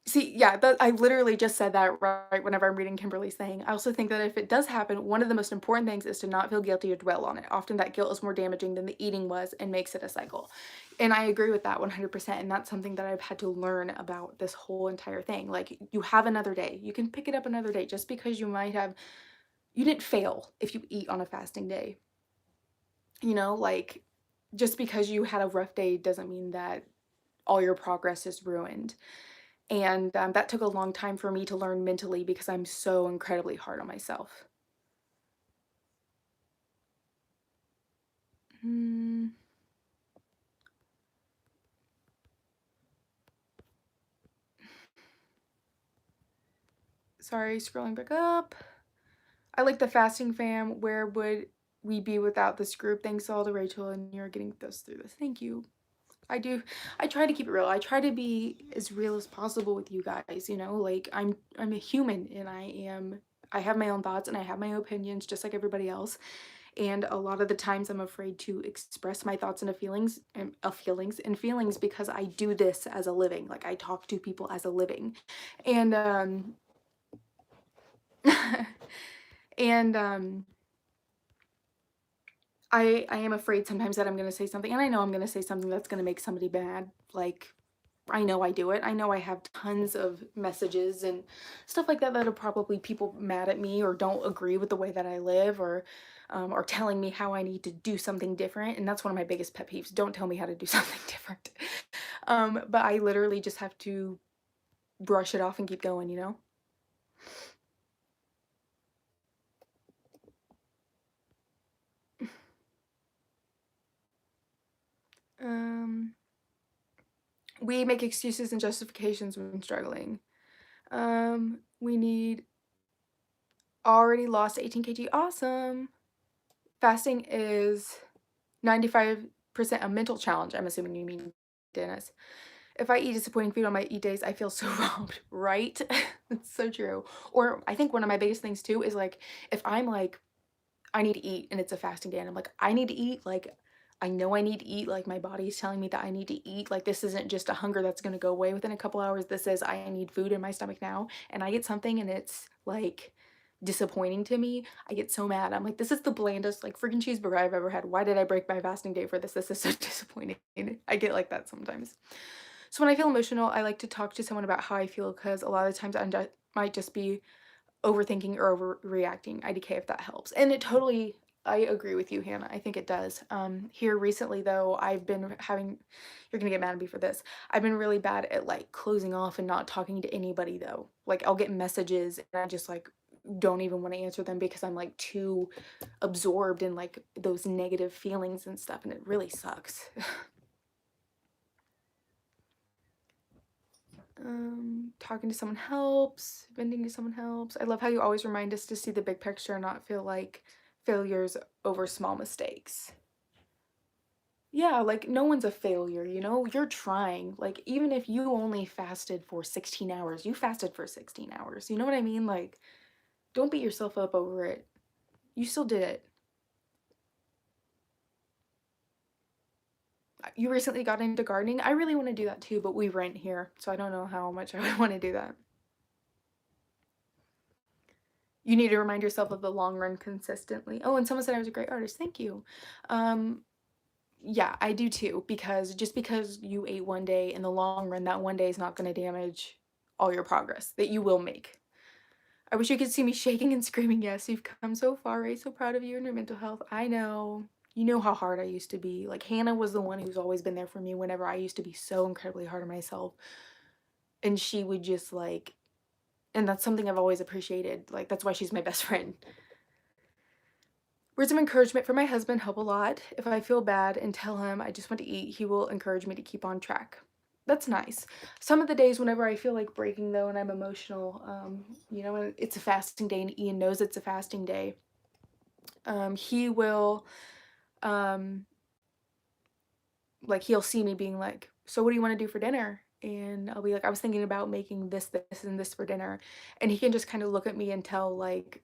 See, yeah, I literally just said that right whenever I'm reading Kimberly's thing. I also think that if it does happen, one of the most important things is to not feel guilty or dwell on it. Often that guilt is more damaging than the eating was and makes it a cycle. And I agree with that 100%. And that's something that I've had to learn about this whole entire thing. Like, you have another day. You can pick it up another day just because you didn't fail if you eat on a fasting day. Like, just because you had a rough day doesn't mean that all your progress is ruined. And, that took a long time for me to learn mentally because I'm so incredibly hard on myself. Mm, sorry, scrolling back up. I like the fasting fam. Where would we be without this group? Thanks all to Rachel, and you're getting us through this. Thank you. I do. I try to keep it real. I try to be as real as possible with you guys, like I'm a human and I have my own thoughts and I have my opinions just like everybody else. And a lot of the times I'm afraid to express my thoughts and feelings because I do this as a living. Like, I talk to people as a living. And and I am afraid sometimes that I'm going to say something, and I know I'm going to say something that's going to make somebody mad. Like, I know I do it. I know I have tons of messages and stuff like that that are probably people mad at me or don't agree with the way that I live, or telling me how I need to do something different. And that's one of my biggest pet peeves. Don't tell me how to do something different. But I literally just have to brush it off and keep going. Um, we make excuses and justifications when struggling. We need already lost 18 kg. Awesome. Fasting is 95% a mental challenge. I'm assuming you mean, Dennis. If I eat disappointing food on my eat days, I feel so robbed, right? It's so true. Or I think one of my biggest things too is like, if I'm like, I need to eat and it's a fasting day and I'm like, I need to eat, like, I know I need to eat, like, my body's telling me that I need to eat. Like, this isn't just a hunger that's gonna go away within a couple hours. This is, I need food in my stomach now. And I get something and it's like disappointing to me. I get so mad. I'm like, this is the blandest, like, freaking cheeseburger I've ever had. Why did I break my fasting day for this? This is so disappointing. I get like that sometimes. So when I feel emotional, I like to talk to someone about how I feel because a lot of times might just be overthinking or overreacting. IDK if that helps. And I agree with you, Hannah. I think it does. Here recently though, I've been having, you're gonna get mad at me for this. I've been really bad at like closing off and not talking to anybody though. Like, I'll get messages and I just like don't even want to answer them because I'm like too absorbed in like those negative feelings and stuff, and it really sucks. Talking to someone helps, venting to someone helps. I love how you always remind us to see the big picture and not feel like failures over small mistakes. Yeah, like, no one's a failure, you're trying. Like, even if you only fasted for 16 hours, you fasted for 16 hours. You know what I mean? Like, don't beat yourself up over it. You still did it. You recently got into gardening. I really want to do that too, but we rent here, so I don't know how much I would want to do that. You need to remind yourself of the long run consistently. Oh, and someone said I was a great artist. Thank you. Um, yeah, I do too, because just because you ate one day, in the long run, that one day is not going to damage all your progress that you will make. I wish you could see me shaking and screaming. Yes, you've come so far, Ray. So proud of you and your mental health. I know. You know how hard I used to be. Like, Hannah was the one who's always been there for me whenever I used to be so incredibly hard on myself. And she would just like, and that's something I've always appreciated. Like, that's why she's my best friend. Words of encouragement from my husband help a lot. If I feel bad and tell him I just want to eat, he will encourage me to keep on track. That's nice. Some of the days whenever I feel like breaking though and I'm emotional, and it's a fasting day and Ian knows it's a fasting day, he will, like, he'll see me being like, so what do you want to do for dinner? and I'll be like, I was thinking about making this, and this for dinner. And he can just kind of look at me and tell, like,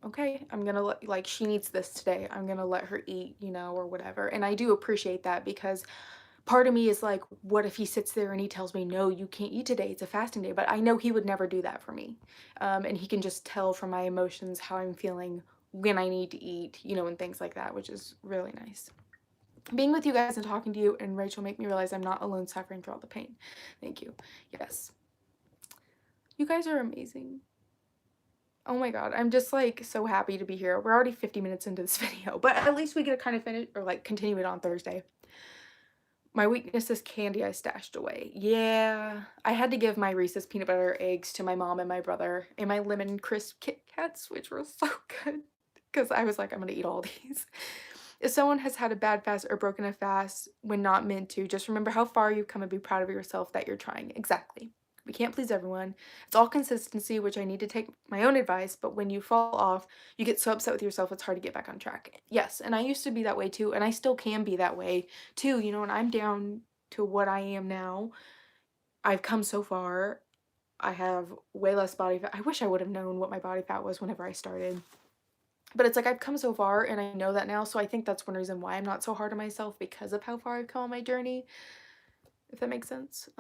okay, I'm gonna let, like, she needs this today. I'm gonna let her eat, or whatever. And I do appreciate that because part of me is like, what if he sits there and he tells me, no, you can't eat today, it's a fasting day? But I know he would never do that for me. And he can just tell from my emotions how I'm feeling when I need to eat, and things like that, which is really nice. Being with you guys and talking to you and Rachel make me realize I'm not alone suffering through all the pain. Thank you. Yes. You guys are amazing. Oh my god, I'm just like so happy to be here. We're already 50 minutes into this video, but at least we get to kind of finish or like continue it on Thursday. My weakness is candy I stashed away. Yeah, I had to give my Reese's peanut butter eggs to my mom and my brother and my lemon crisp Kit Kats, which were so good because I was like, I'm gonna eat all these. If someone has had a bad fast or broken a fast when not meant to, just remember how far you've come and be proud of yourself that you're trying. Exactly. We can't please everyone. It's all consistency, which I need to take my own advice, but when you fall off, you get so upset with yourself, it's hard to get back on track. Yes, and I used to be that way too, and I still can be that way too, and I'm down to what I am now. I've come so far. I have way less body fat. I wish I would have known what my body fat was whenever I started. But it's like I've come so far and I know that now, so I think that's one reason why I'm not so hard on myself, because of how far I've come on my journey, if that makes sense.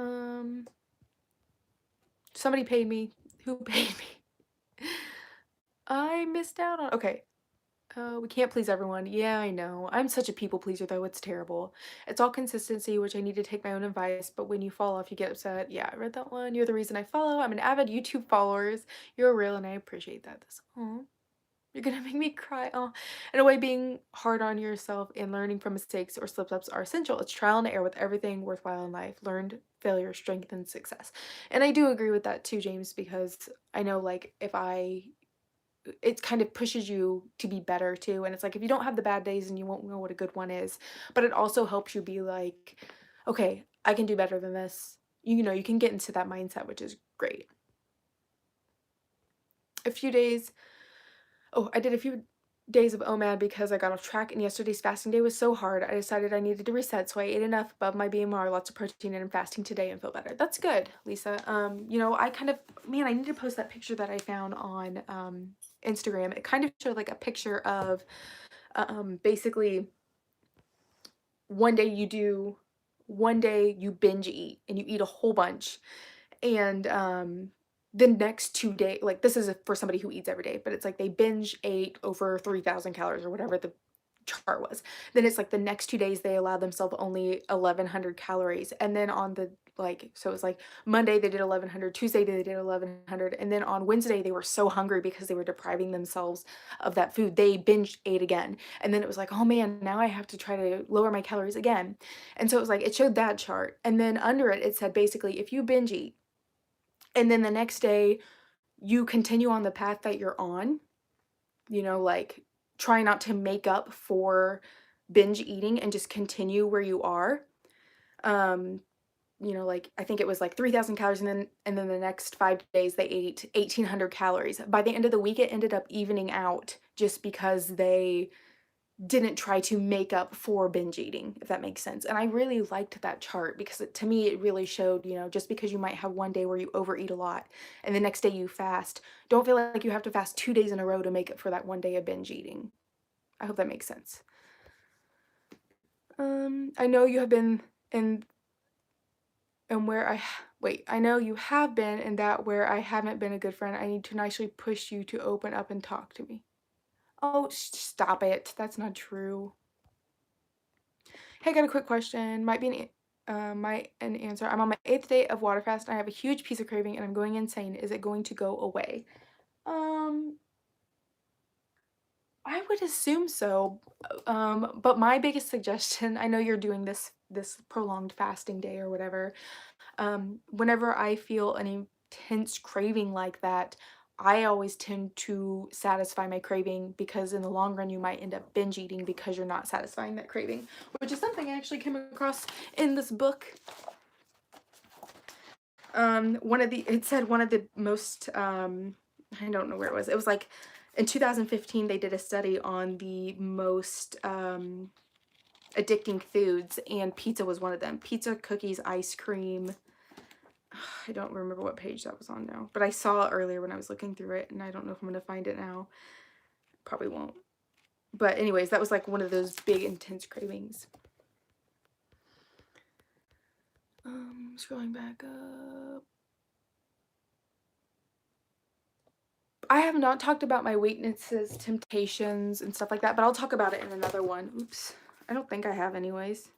Somebody paid me. Who paid me? I missed out on. Okay. We can't please everyone. Yeah, I know. I'm such a people pleaser though. It's terrible. It's all consistency, which I need to take my own advice, but when you fall off, you get upset. Yeah, I read that one. You're the reason I follow. I'm an avid YouTube followers. You're real and I appreciate that. Aw. You're gonna make me cry. Oh, in a way, being hard on yourself and learning from mistakes or slip-ups are essential. It's trial and error with everything worthwhile in life. Learned failure strengthens success. And I do agree with that too, James, because I know, like, it kind of pushes you to be better too. And it's like, if you don't have the bad days, and you won't know what a good one is. But it also helps you be like, okay, I can do better than this. You can get into that mindset, which is great. A few days Oh, I did a few days of OMAD because I got off track, and yesterday's fasting day was so hard. I decided I needed to reset, so I ate enough above my BMR, lots of protein, and I'm fasting today and feel better. That's good, Lisa. I kind of, man, I need to post that picture that I found on Instagram. It kind of showed like a picture of basically one day you binge eat and you eat a whole bunch, and the next 2 days, like, this is for somebody who eats every day, but it's like they binge ate over 3,000 calories or whatever the chart was. Then it's like the next 2 days they allowed themselves only 1,100 calories, and then on the, like, so it was like Monday they did 1,100, Tuesday they did 1,100, and then on Wednesday they were so hungry because they were depriving themselves of that food, they binge ate again. And then it was like, oh man, now I have to try to lower my calories again. And so it was like, it showed that chart, and then under it it said basically, if you binge eat and then the next day you continue on the path that you're on, like, try not to make up for binge eating and just continue where you are. Um, like, I think it was like 3,000 calories, and then the next 5 days they ate 1,800 calories. By the end of the week, it ended up evening out just because they didn't try to make up for binge eating, if that makes sense. And I really liked that chart because to me it really showed, just because you might have one day where you overeat a lot and the next day you fast, don't feel like you have to fast 2 days in a row to make up for that one day of binge eating. I hope that makes sense. I know you have been in and where I know you have been in that where I haven't been a good friend. I need to nicely push you to open up and talk to me. Oh, stop it. That's not true. Hey, I got a quick question. Might an answer. I'm on my 8th day of water fast and I have a huge pizza craving and I'm going insane. Is it going to go away? Um, I would assume so. But my biggest suggestion, I know you're doing this prolonged fasting day or whatever. Whenever I feel an intense craving like that, I always tend to satisfy my craving, because in the long run you might end up binge eating because you're not satisfying that craving, which is something I actually came across in this book. It said one of the most, I don't know where it was. It was like in 2015 they did a study on the most addicting foods, and pizza was one of them. Pizza, cookies, ice cream, I don't remember what page that was on now, but I saw it earlier when I was looking through it, and I don't know if I'm gonna find it now. Probably won't. But anyways, that was like one of those big intense cravings. Scrolling back up. I have not talked about my weaknesses, temptations, and stuff like that, but I'll talk about it in another one. Oops. I don't think I have anyways.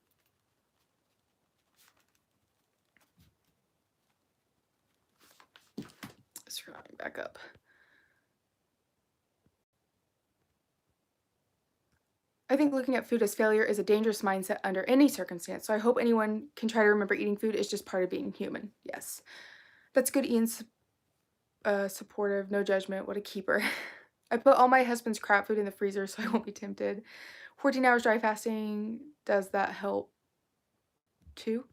Scrolling back up. I think looking at food as failure is a dangerous mindset under any circumstance, so I hope anyone can try to remember eating food is just part of being human. Yes. That's good, Ian. Supportive, no judgment, what a keeper. I put all my husband's crap food in the freezer so I won't be tempted. 14 hours dry fasting, does that help too?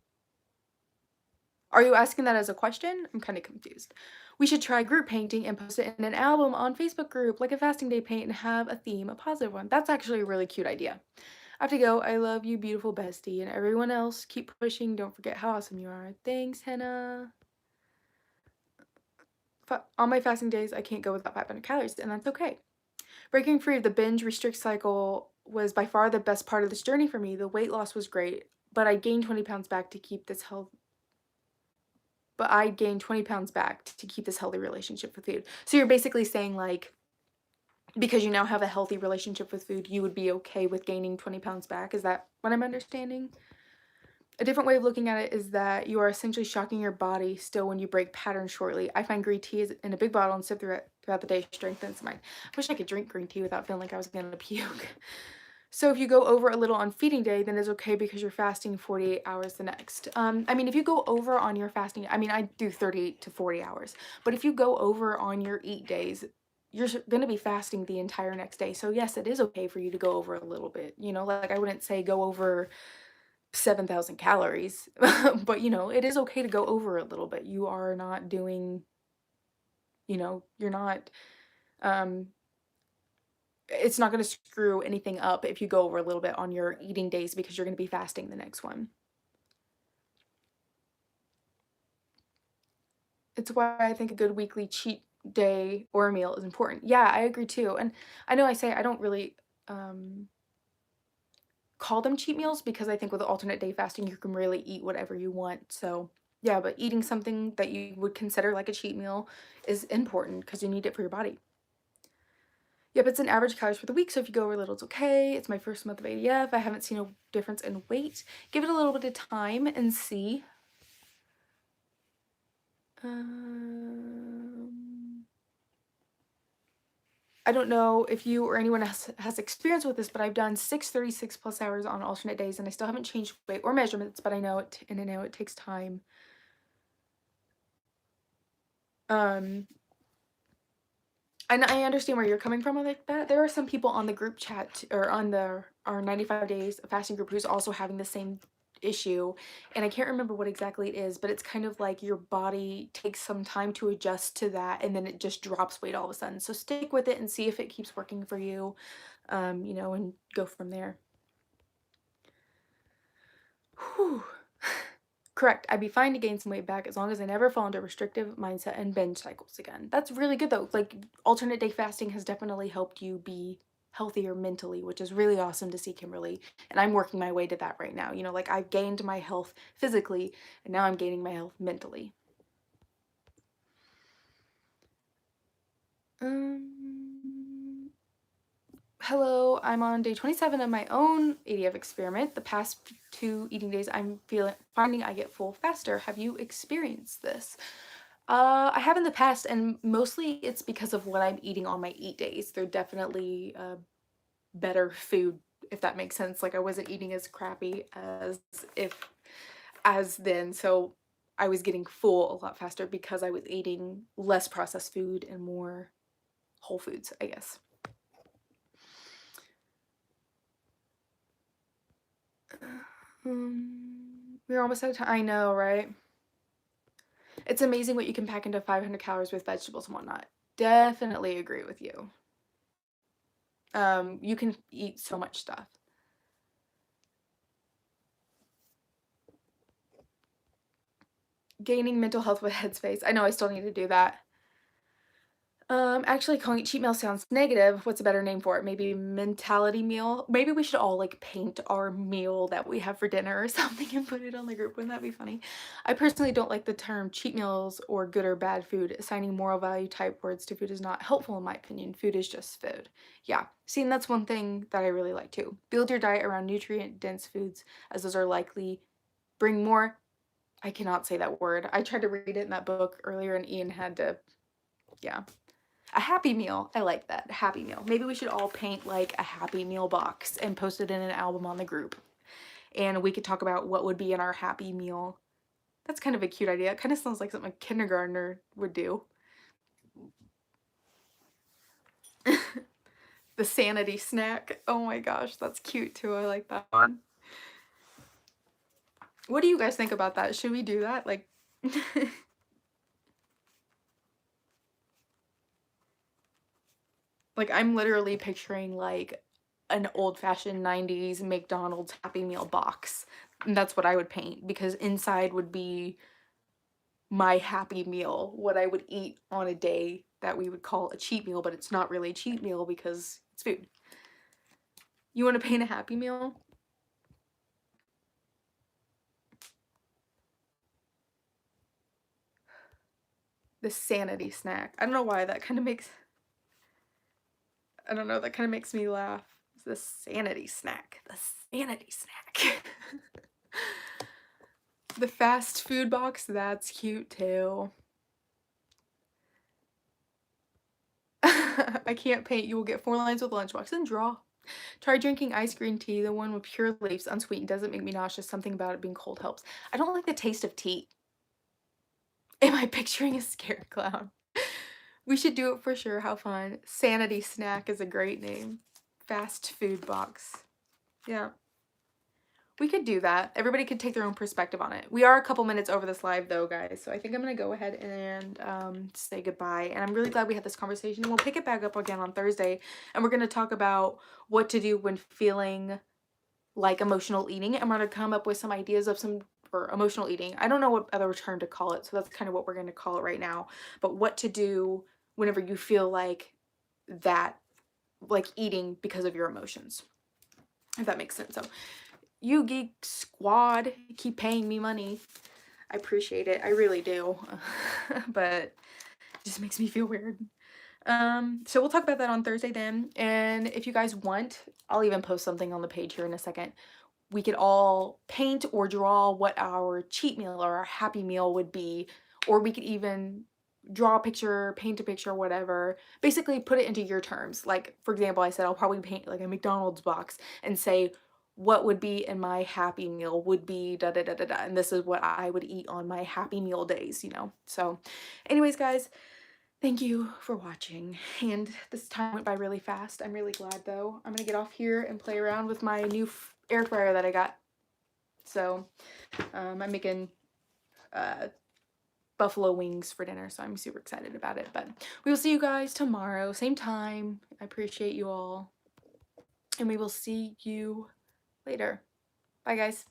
Are you asking that as a question? I'm kind of confused. We should try group painting and post it in an album on Facebook group, like a fasting day paint, and have a theme, a positive one. That's actually a really cute idea. I have to go. I love you, beautiful bestie, and everyone else. Keep pushing. Don't forget how awesome you are. Thanks, Hannah. On my fasting days, I can't go without 500 calories, and that's okay. Breaking free of the binge restrict cycle was by far the best part of this journey for me. The weight loss was great, but I gained 20 pounds back to keep this health. But I gained 20 pounds back to keep this healthy relationship with food. So you're basically saying, like, because you now have a healthy relationship with food, you would be okay with gaining 20 pounds back. Is that what I'm understanding? A different way of looking at it is that you are essentially shocking your body still when you break patterns shortly. I find green tea is in a big bottle and sip through it throughout the day strengthens mine. I wish I could drink green tea without feeling like I was gonna puke. So if you go over a little on feeding day, then it's okay because you're fasting 48 hours the next. I mean, if you go over on your fasting, I mean, I do 38 to 40 hours, but if you go over on your eat days, you're going to be fasting the entire next day. So yes, it is okay for you to go over a little bit, you know, like I wouldn't say go over 7,000 calories, but you know, it is okay to go over a little bit. You are not doing, you know, you're not, um, it's not going to screw anything up if you go over a little bit on your eating days because you're going to be fasting the next one. It's why I think a good weekly cheat day or a meal is important. Yeah, I agree too. And I know I say I don't really call them cheat meals because I think with alternate day fasting, you can really eat whatever you want. So yeah, but eating something that you would consider like a cheat meal is important because you need it for your body. Yep, it's an average calories for the week, so if you go over a little, it's okay. It's my first month of ADF. I haven't seen a difference in weight. Give it a little bit of time and see. I don't know if you or anyone else has experience with this, but I've done 636 plus hours on alternate days, and I still haven't changed weight or measurements, but I know it, and I know it takes time. And I understand where you're coming from with that. There are some people on the group chat or on our 95 days fasting group who's also having the same issue, and I can't remember what exactly it is, but it's kind of like your body takes some time to adjust to that, and then it just drops weight all of a sudden. So stick with it and see if it keeps working for you, you know, and go from there. Whew. Correct. I'd be fine to gain some weight back as long as I never fall into a restrictive mindset and binge cycles again. That's really good though. Like alternate day fasting has definitely helped you be healthier mentally, which is really awesome to see, Kimberly. And I'm working my way to that right now. You know, like I've gained my health physically and now I'm gaining my health mentally. Hello, I'm on day 27 of my own ADF experiment. The past 2 eating days, I'm finding I get full faster. Have you experienced this? I have in the past, and mostly it's because of what I'm eating on my eat days. They're definitely better food, if that makes sense. Like I wasn't eating as crappy as then, so I was getting full a lot faster because I was eating less processed food and more whole foods, I guess. We're almost out of time. I know, right? It's amazing what you can pack into 500 calories with vegetables and whatnot. Definitely agree with you. You can eat so much stuff. Gaining mental health with Headspace. I know I still need to do that. Actually calling it cheat meal sounds negative. What's a better name for it? Maybe mentality meal? Maybe we should all like paint our meal that we have for dinner or something and put it on the group. Wouldn't that be funny? I personally don't like the term cheat meals or good or bad food. Assigning moral value type words to food is not helpful in my opinion. Food is just food. Yeah. See, and that's one thing that I really like too. Build your diet around nutrient dense foods as those are likely bring more. I cannot say that word. I tried to read it in that book earlier and Ian had to, yeah. A Happy Meal. I like that. Happy Meal. Maybe we should all paint like a Happy Meal box and post it in an album on the group. And we could talk about what would be in our Happy Meal. That's kind of a cute idea. It kind of sounds like something a kindergartner would do. The sanity snack. Oh my gosh, that's cute too. I like that one. What do you guys think about that? Should we do that? Like like I'm literally picturing like an old-fashioned 90s McDonald's Happy Meal box. And that's what I would paint because inside would be my Happy Meal, what I would eat on a day that we would call a cheat meal, but it's not really a cheat meal because it's food. You want to paint a Happy Meal? The sanity snack. I don't know why that kind of makes, I don't know, that kind of makes me laugh. It's the sanity snack. The sanity snack. The fast food box, that's cute too. I can't paint. You will get 4 lines with lunchbox and draw. Try drinking ice green tea, the one with pure leaves, unsweetened. Doesn't make me nauseous. Something about it being cold helps. I don't like the taste of tea. Am I picturing a scare clown? We should do it for sure. How fun. Sanity snack is a great name. Fast food box. Yeah. We could do that. Everybody could take their own perspective on it. We are a couple minutes over this live though, guys. So I think I'm going to go ahead and say goodbye. And I'm really glad we had this conversation. We'll pick it back up again on Thursday. And we're going to talk about what to do when feeling like emotional eating. And we're going to come up with some ideas of some for emotional eating. I don't know what other term to call it. So that's kind of what we're going to call it right now. But what to do whenever you feel like that, like eating because of your emotions. If that makes sense. So you Geek Squad keep paying me money. I appreciate it. I really do. But it just makes me feel weird. So we'll talk about that on Thursday then. And if you guys want, I'll even post something on the page here in a second. We could all paint or draw what our cheat meal or our Happy Meal would be. Or we could even draw a picture, paint a picture, whatever. Basically put it into your terms. Like, for example, I said I'll probably paint like a McDonald's box and say, what would be in my Happy Meal would be da da da da da, and this is what I would eat on my Happy Meal days, you know. So anyways, guys, thank you for watching, and this time went by really fast. I'm really glad though. I'm gonna get off here and play around with my new air fryer that I got. So I'm making buffalo wings for dinner, so I'm super excited about it. But we will see you guys tomorrow, same time. I appreciate you all, and we will see you later. Bye, guys.